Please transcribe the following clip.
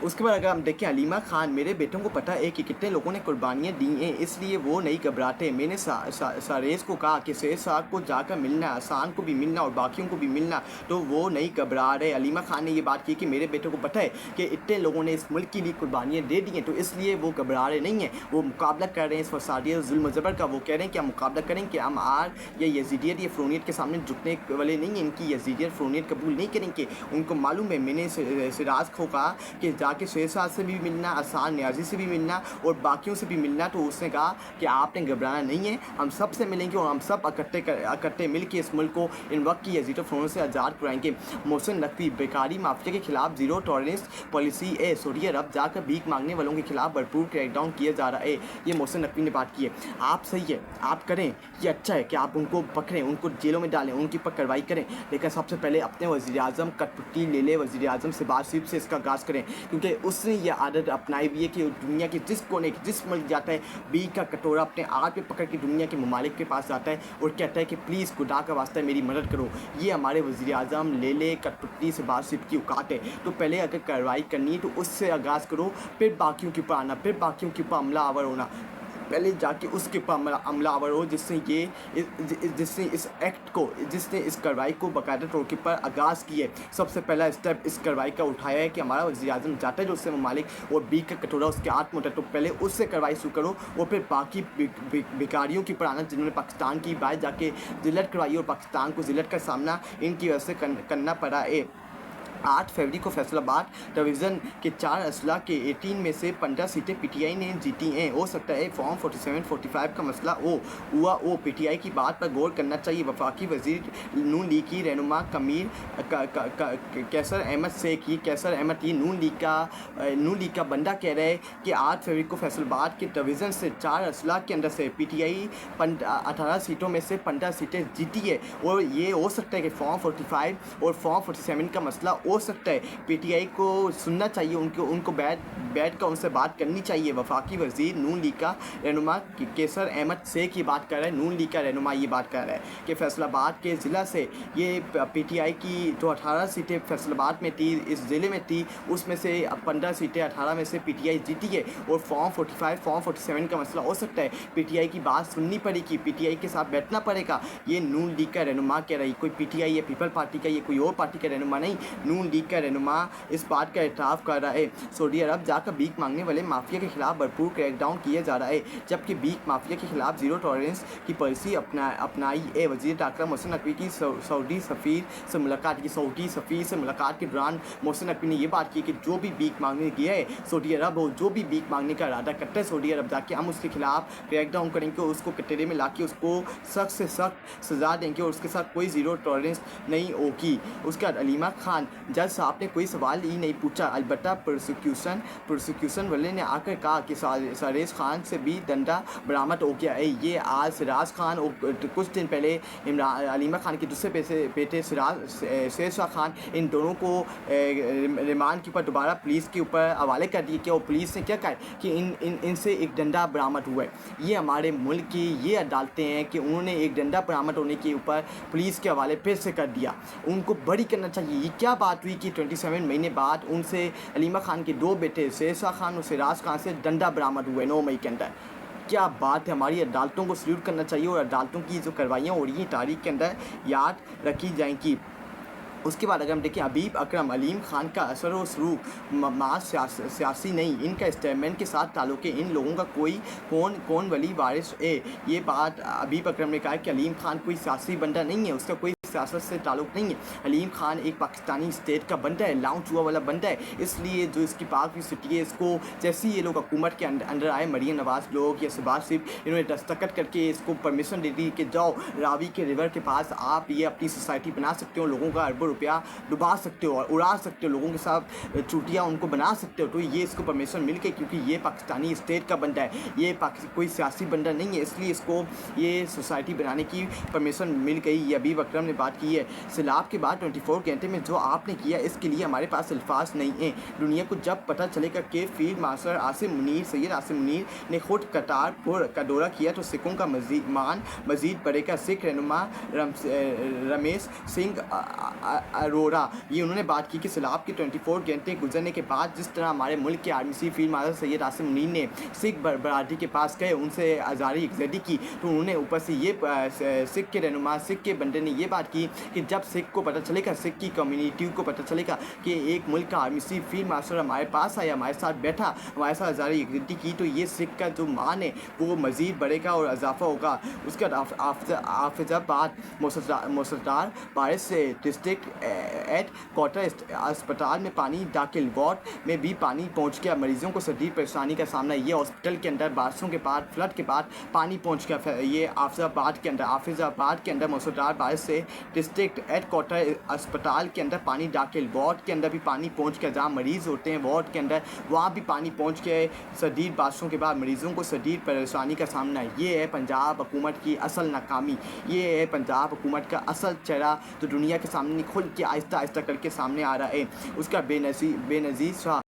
उसके बाद अगर हम देखें अलीमा खान, मेरे बेटों को पता है कि कितने लोगों ने कुर्बानियाँ दी हैं, इसलिए वो नहीं घबराते। मैंने सारेस को कहा कि शेर साहब को जाकर मिलना, आसान को भी मिलना और बाकियों को भी मिलना, तो वो नहीं घबरा रहे। अलीमा खान ने ये बात की कि मेरे बेटों को पता है कि इतने लोगों ने इस मुल्क के लिए कुर्बानियाँ दे दी हैं, तो इसलिए वो घबरा रहे नहीं हैं। वो मुकाबला कर रहे हैं इस फसादी जुल्म ज़बर का। वो कह रहे हैं कि हम मुकाबला करें कि हम आर या यजीदियत या फ़्रोनियत के सामने झुकने वाले नहीं हैं। इनकी यजीदियत फ़्रोनियत कबूल नहीं करेंगे। उनको मालूम है। मैंने सिराज को कहा कि जाके शेर साहब से भी मिलना, आसान न्याजी से भी मिलना और बाकियों से भी मिलना, तो उसने कहा कि आपने घबराना नहीं है, हम सब से मिलेंगे और हम सब इकट्ठे मिल के इस मुल्क को इन वक्त की यजीद फ़्रोन से आज़ाद कराएंगे। मोहसिन नकवी, बेकारी माफिया के खिलाफ ज़ीरो टॉलरेंस पॉलिसी है। सऊदी अरब जाकर भीख मांगने वालों के खिलाफ भरपूर क्रैकडाउन किया जा रहा है। ये मोहसिन नकवी ने बात की है। आप सही है, आप करें, ये अच्छा है कि आप उनको पकड़ें, उनको जेलों में डालें, उनकी पर कार्रवाई करें, लेकिन सबसे पहले अपने वज़ीर-ए-आज़म कठपुतली ले ले, वज़ीर-ए-आज़म शहबाज शरीफ से इसका आगाज़ करें, क्योंकि उसने ये आदत अपनाई हुई है कि दुनिया के जिस कोने जिस मुल्क जाता है, भीख का कटोरा अपने हाथ पे पकड़ के दुनिया के ममालिक के पास जाता है और कहता है कि प्लीज़ खुदा का वास्ता मेरी मदद करो। ये हमारे वज़ीर-ए-आज़म ले ले कठपुतली शहबाज शरीफ की औकात है। तो पहले अगर कार्रवाई करनी है तो उससे आगाज़ करो, फिर बाकियों के ऊपर आना, फिर बाकियों के ऊपर हमला आवर होना, पहले जाके उसके ऊपर हमलावर हो, जिसने इस एक्ट को, जिसने इस कार्रवाई को बाकायदा तौर के ऊपर आगाज़ किया है। सबसे पहला स्टेप इस कार्रवाई का उठाया है कि हमारा वज़ीर-ए-आज़म जाता है जो उससे ममालिक और भीख का कटोरा उसके हाथ में होता है, तो पहले उससे कार्रवाई शुरू करो और फिर बाकी भिखारियों की ऊपर आना, जिन्होंने पाकिस्तान की बात जाके जिल्लत करवाई और पाकिस्तान को जिल्लत का सामना इनकी वजह से करना पड़ा है। 8 फरवरी को फैसलाबाद डिवीज़न के 4 अजला के 18 में से 15 सीटें पीटीआई ने जीती हैं। हो सकता है फॉर्म 47-45 का मसला हुआ पीटीआई की बात पर गौर करना चाहिए। वफाकी वजीर नून लीग की रहनुमा कमीर कैसर अहमद से की कैसर अहमद ये नून लीग का बंदा कह रहा है कि 8 फरवरी को फैसलाबाद के डिवीज़न से 4 अजला के अंदर से पीटीआई 18 सीटों में से 15 सीटें जीती है और ये हो सकता है कि फॉर्म 45 और फॉर्म 47 का मसला हो सकता है। पीटीआई को सुनना चाहिए, उनको बैठ कर उनसे बात करनी चाहिए। वफाकी वजीर नून लीग का रहनुमा कैसर अहमद शेख की बात कर रहा है, नून लीग का रहनुमा ये बात कर रहा है कि फैसलाबाद के ज़िला से ये पीटीआई की जो 18 सीटें फैसलाबाद में थी, इस ज़िले में थी, उसमें से 15 सीटें 18 में से पीटीआई जीती है और फॉर्म 45 फॉर्म 47 का मसला हो सकता है। पीटीआई की बात सुननी पड़ेगी, पीटीआई के साथ बैठना पड़ेगा। ये नून लीग का रहनुमा कह रही, कोई पीटीआई या पीपल पार्टी का, ये कोई और पार्टी का रहनुमा नहीं, नून लीग का रहनुमा इस बात का एतराफ़ कर रहा है। सऊदी अरब जाकर भीख मांगने वाले माफिया के खिलाफ भरपूर क्रैकडाउन किया जा रहा है, जबकि भीख माफिया के खिलाफ जीरो टॉलरेंस की पॉलिसी अपनाई है। वज़ीर दाखिला मोहसिन नकवी की सऊदी सफ़ीर से मुलाकात के दौरान मोहसिन नकवी ने यह बात की कि जो भी भीख मांगने गया है सऊदी अरब, और जो भी भीख मांगने का इरादा करता है सऊदी अरब जाके, हम उसके खिलाफ क्रैकडाउन करेंगे, उसको कटरे में लाके उसको सख्त से सख्त सज़ा देंगे और उसके साथ कोई ज़ीरो टॉलरेंस नहीं होगी। उसके बाद अलीमा खान, जज साहब ने कोई सवाल ही नहीं पूछा, अलबत्ता प्रोसिक्यूशन वाले ने आकर कहा कि सारेस खान से भी डंडा बरामद हो गया है। ये आज सिराज खान और कुछ दिन पहले अलीमा खान के दूसरे बेटे शेर शाह खान, इन दोनों को रिमांड के ऊपर दोबारा पुलिस के ऊपर हवाले कर दिए। क्या और पुलिस ने क्या कहा कि इनसे एक डंडा बरामद हुआ है। ये हमारे मुल्क की ये अदालतें हैं कि उन्होंने एक डंडा बरामद होने के ऊपर पुलिस के हवाले फिर से कर दिया, उनको बरी करना चाहिए। ये क्या बात हुई कि 27 महीने बाद उनसे अलीमा खान के 2 बेटे शेर शाह खान और सिराज खान से डंडा बरामद हुए 9 मई के अंदर। क्या बात है, हमारी अदालतों को सल्यूट करना चाहिए और अदालतों की जो कार्रवाइयाँ हो रही हैं तारीख के अंदर याद रखी जाएंगी। उसके बाद अगर हम देखें हबीब अकरम, अलीम खान का असर व सलूक मास सियासी नहीं, इनका स्टेटमेंट के साथ ताल्लुक़ है, इन लोगों का कौन वली वारिस है। ये बात हबीब अकरम ने कहा कि अलीम खान कोई सियासी बंदा नहीं है, उसका कोई सियासत से ताल्लुक़ नहीं है। अलीम खान एक पाकिस्तानी स्टेट का बंदा है, लाउंच हुआ वाला बंदा है, इसलिए जो इसकी पाक की सिटी है, इसको जैसे ही ये लोग हुकूमत के अंदर आए, मरियम नवाज़ लोग या शहबाज शरीफ, इन्होंने दस्तखत करके इसको परमिशन दे दी कि जाओ रावी के रिवर के पास आप ये अपनी सोसाइटी बना सकते हो, लोगों का अरबों रुपया डुबा सकते हो और उड़ा सकते हो, लोगों के साथ चूटियाँ उनको बना सकते हो, तो ये इसको परमिशन मिल गई क्योंकि ये पाकिस्तानी स्टेट का बंदा है, ये कोई सियासी बंदा नहीं है, इसलिए इसको ये सोसाइटी बनाने की परमिशन मिल गई। ये हबीब अकरम ने बात की है। सैलाब के बाद 24 घंटे में जो आपने किया, इसके लिए हमारे पास अल्फाज नहीं हैं। दुनिया को जब पता चलेगा कि फील्ड मार्शल सैयद आसिम मुनीर ने खुद करतारपुर का दौरा किया तो सिखों का मजीद बढ़ेगा। सिख रहनुमा रमेश सिंह अरोड़ा, ये उन्होंने बात की कि सैलाब के 24 घंटे गुजरने के बाद जिस तरह हमारे मुल्क के army chief field marshal Syed Asim Munir ने सिख बरादरी के पास गए, उनसे आज़ारी यकजहती की, तो उन्होंने ऊपर से ये सिख के रहनुमा, सिख के बंदे ने ये बात की कि जब सिख को पता चलेगा, सिख की कम्युनिटी को पता चलेगा कि एक मुल्क का आर्मी चीफ फील्ड मार्शल हमारे पास आया, हमारे साथ बैठा, हमारे साथ आज़ारी यकजहती की, तो ये सिख का जो मान है वो मज़ीद बढ़ेगा और इजाफा होगा। उसके बाद हाफिजाबाद मुसलधार बारिश से डिस्ट्रिक्ट एट क्वार्टर अस्पताल में पानी दाखिल, वार्ड में भी पानी पहुंच गया, मरीजों को शदीद परेशानी का सामना। ये हॉस्पिटल के अंदर बारिशों के बाद, फ्लड के बाद पानी पहुंच गया। ये हाफिजाबाद के अंदर मुसलधार बारिश से डिस्ट्रिक्ट एट क्वार्टर अस्पताल के अंदर पानी दाखिल, वार्ड के अंदर भी पानी पहुंच गया, जहाँ मरीज़ होते हैं वार्ड के अंदर वहाँ भी पानी पहुँच गए। शदीद बारिशों के बाद मरीज़ों को शदीद परेशानी का सामना। ये है पंजाब हुकूमत की असल नाकामी, ये है पंजाब हुकूमत का असल चेहरा जो दुनिया के सामने खुल के आहिस्ता आहिस्ता करके सामने आ रहा है। उसका बेनज़ीर शाह